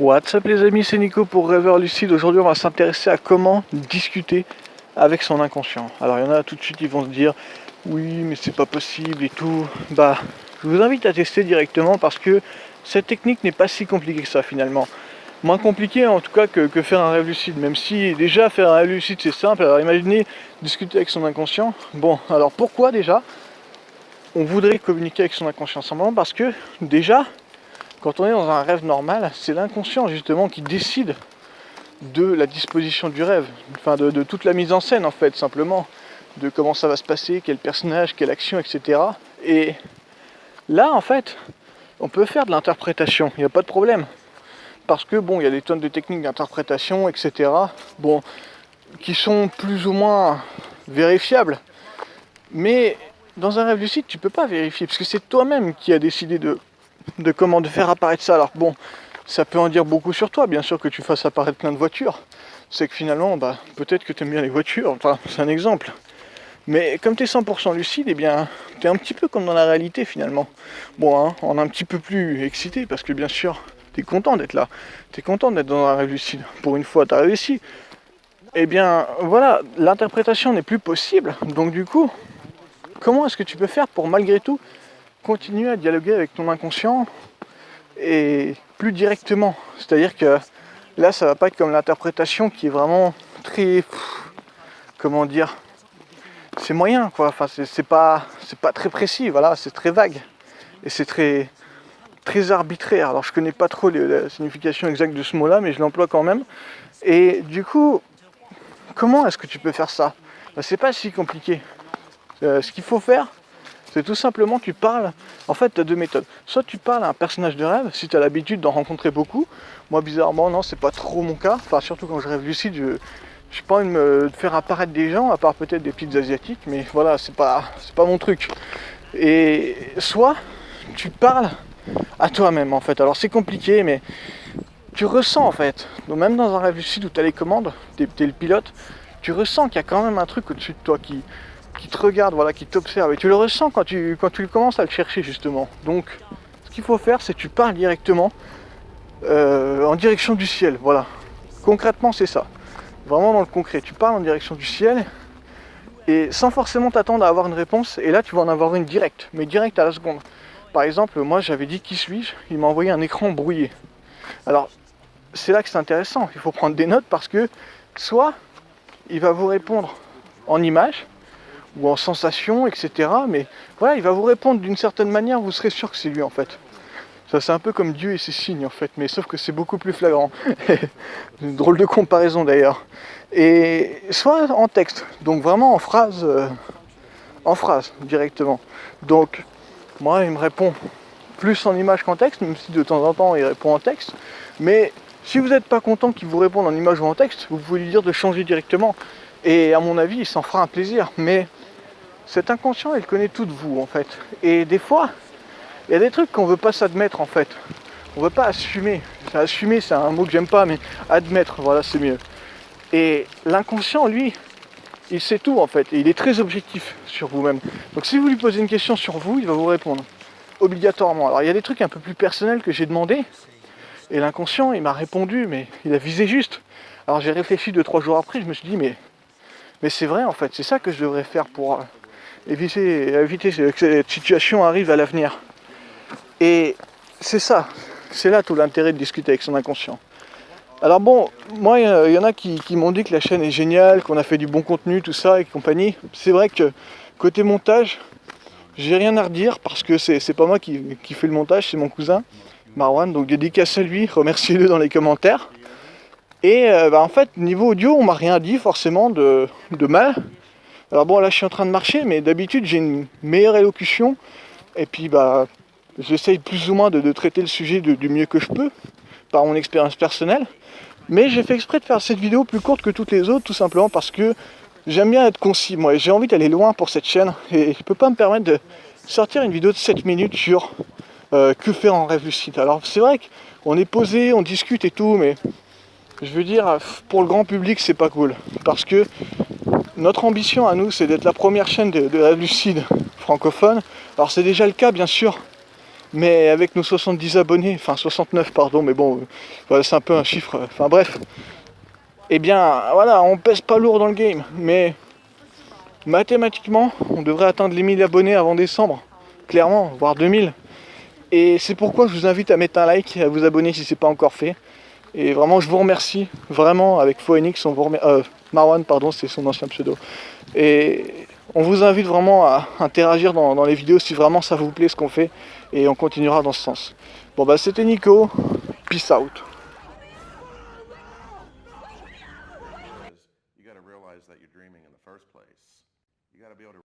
What's up les amis, c'est Nico pour Rêveur Lucide. Aujourd'hui on va s'intéresser à comment discuter avec son inconscient. Alors il y en a tout de suite qui vont se dire oui mais c'est pas possible et tout. Bah je vous invite à tester directement parce que cette technique n'est pas si compliquée que ça finalement. Moins compliqué en tout cas que faire un rêve lucide, même si déjà faire un rêve lucide c'est simple. Alors imaginez discuter avec son inconscient. Bon alors pourquoi déjà on voudrait communiquer avec son inconscient? Simplement parce que déjà quand on est dans un rêve normal, c'est l'inconscient justement qui décide de la disposition du rêve, enfin de toute la mise en scène en fait, simplement, de comment ça va se passer, quel personnage, quelle action, etc. Et là en fait, on peut faire de l'interprétation, il n'y a pas de problème. Parce que bon, il y a des tonnes de techniques d'interprétation, etc. Bon, qui sont plus ou moins vérifiables. Mais dans un rêve lucide, tu peux pas vérifier, parce que c'est toi-même qui as décidé de comment de faire apparaître ça. Alors bon, ça peut en dire beaucoup sur toi, bien sûr, que tu fasses apparaître plein de voitures. C'est que finalement, peut-être que tu aimes bien les voitures, enfin, c'est un exemple. Mais comme tu es 100% lucide, eh bien, tu es un petit peu comme dans la réalité finalement. Bon, hein, on est un petit peu plus excité, parce que bien sûr, tu es content d'être là. Tu es content d'être dans un rêve lucide. Pour une fois, tu as réussi. Eh bien, voilà, l'interprétation n'est plus possible. Donc du coup, comment est-ce que tu peux faire pour malgré tout continuer à dialoguer avec ton inconscient et plus directement? C'est-à-dire que là, ça va pas être comme l'interprétation qui est vraiment très, comment dire, c'est moyen quoi. Enfin, c'est pas très précis. Voilà, c'est très vague et c'est très arbitraire. Alors, je connais pas trop la signification exacte de ce mot-là, mais je l'emploie quand même. Et du coup, comment est-ce que tu peux faire ça? C'est pas si compliqué. Ce qu'il faut faire, c'est tout simplement tu parles. En fait, tu as deux méthodes. Soit tu parles à un personnage de rêve, si tu as l'habitude d'en rencontrer beaucoup. Moi, bizarrement, non, c'est pas trop mon cas. Enfin, surtout quand je rêve lucide, je n'ai pas envie de me faire apparaître des gens, à part peut-être des petites asiatiques, mais voilà, c'est pas mon truc. Et soit tu parles à toi-même, en fait. Alors, c'est compliqué, mais tu ressens, en fait. Donc, même dans un rêve lucide où tu as les commandes, tu es le pilote, tu ressens qu'il y a quand même un truc au-dessus de toi qui te regarde, voilà, qui t'observe, et tu le ressens quand tu commences à le chercher justement. Donc ce qu'il faut faire, c'est que tu parles directement en direction du ciel, voilà. Concrètement c'est ça, vraiment dans le concret, tu parles en direction du ciel et sans forcément t'attendre à avoir une réponse, et là tu vas en avoir une directe, mais directe à la seconde. Par exemple, moi j'avais dit qui suis-je, il m'a envoyé un écran brouillé. Alors c'est là que c'est intéressant, il faut prendre des notes parce que soit il va vous répondre en images ou en sensation, etc. Mais voilà, il va vous répondre d'une certaine manière, vous serez sûr que c'est lui en fait. Ça c'est un peu comme Dieu et ses signes en fait, mais sauf que c'est beaucoup plus flagrant. Une drôle de comparaison d'ailleurs. Et soit en texte, donc vraiment en phrase directement. Donc moi il me répond plus en image qu'en texte, même si de temps en temps il répond en texte. Mais si vous n'êtes pas content qu'il vous réponde en image ou en texte, vous pouvez lui dire de changer directement. Et à mon avis, il s'en fera un plaisir. Mais cet inconscient, il connaît tout de vous en fait. Et des fois, il y a des trucs qu'on veut pas s'admettre en fait. On veut pas assumer. Assumer, c'est un mot que j'aime pas, mais admettre, voilà, c'est mieux. Et l'inconscient, lui, il sait tout en fait. Et il est très objectif sur vous-même. Donc si vous lui posez une question sur vous, il va vous répondre. Obligatoirement. Alors il y a des trucs un peu plus personnels que j'ai demandé. Et l'inconscient, il m'a répondu, mais il a visé juste. Alors j'ai réfléchi 2-3 jours après, je me suis dit, mais c'est vrai en fait, c'est ça que je devrais faire pour éviter que cette situation arrive à l'avenir. Et c'est ça, c'est là tout l'intérêt de discuter avec son inconscient. Alors bon, moi il y en a qui m'ont dit que la chaîne est géniale, qu'on a fait du bon contenu, tout ça et compagnie. C'est vrai que côté montage, j'ai rien à redire parce que c'est pas moi qui fait le montage, c'est mon cousin Marwan, donc dédicace à lui, remerciez-le dans les commentaires. Et en fait, niveau audio, on m'a rien dit forcément de mal. Alors bon, là je suis en train de marcher, mais d'habitude j'ai une meilleure élocution. Et puis j'essaye plus ou moins de traiter le sujet du mieux que je peux, par mon expérience personnelle. Mais j'ai fait exprès de faire cette vidéo plus courte que toutes les autres, tout simplement parce que j'aime bien être concis, moi. J'ai envie d'aller loin pour cette chaîne, et je peux pas me permettre de sortir une vidéo de 7 minutes sur que faire en rêve lucide. Alors c'est vrai qu'on est posé, on discute et tout, mais je veux dire, pour le grand public, c'est pas cool. Parce que notre ambition à nous, c'est d'être la première chaîne de rêve lucide francophone. Alors c'est déjà le cas, bien sûr, Mais avec nos 70 abonnés, enfin 69 pardon, mais bon, voilà, c'est un peu un chiffre, enfin bref. Eh bien, voilà, on pèse pas lourd dans le game, mais mathématiquement, on devrait atteindre les 1000 abonnés avant décembre, clairement, voire 2000. Et c'est pourquoi je vous invite à mettre un like et à vous abonner si c'est pas encore fait. Et vraiment, je vous remercie, vraiment, avec Phoenix, Marwan, pardon, c'est son ancien pseudo. Et on vous invite vraiment à interagir dans les vidéos si vraiment ça vous plaît ce qu'on fait. Et on continuera dans ce sens. Bon bah c'était Nico, peace out. You got to realize that you're dreaming in the first place. You got to be able to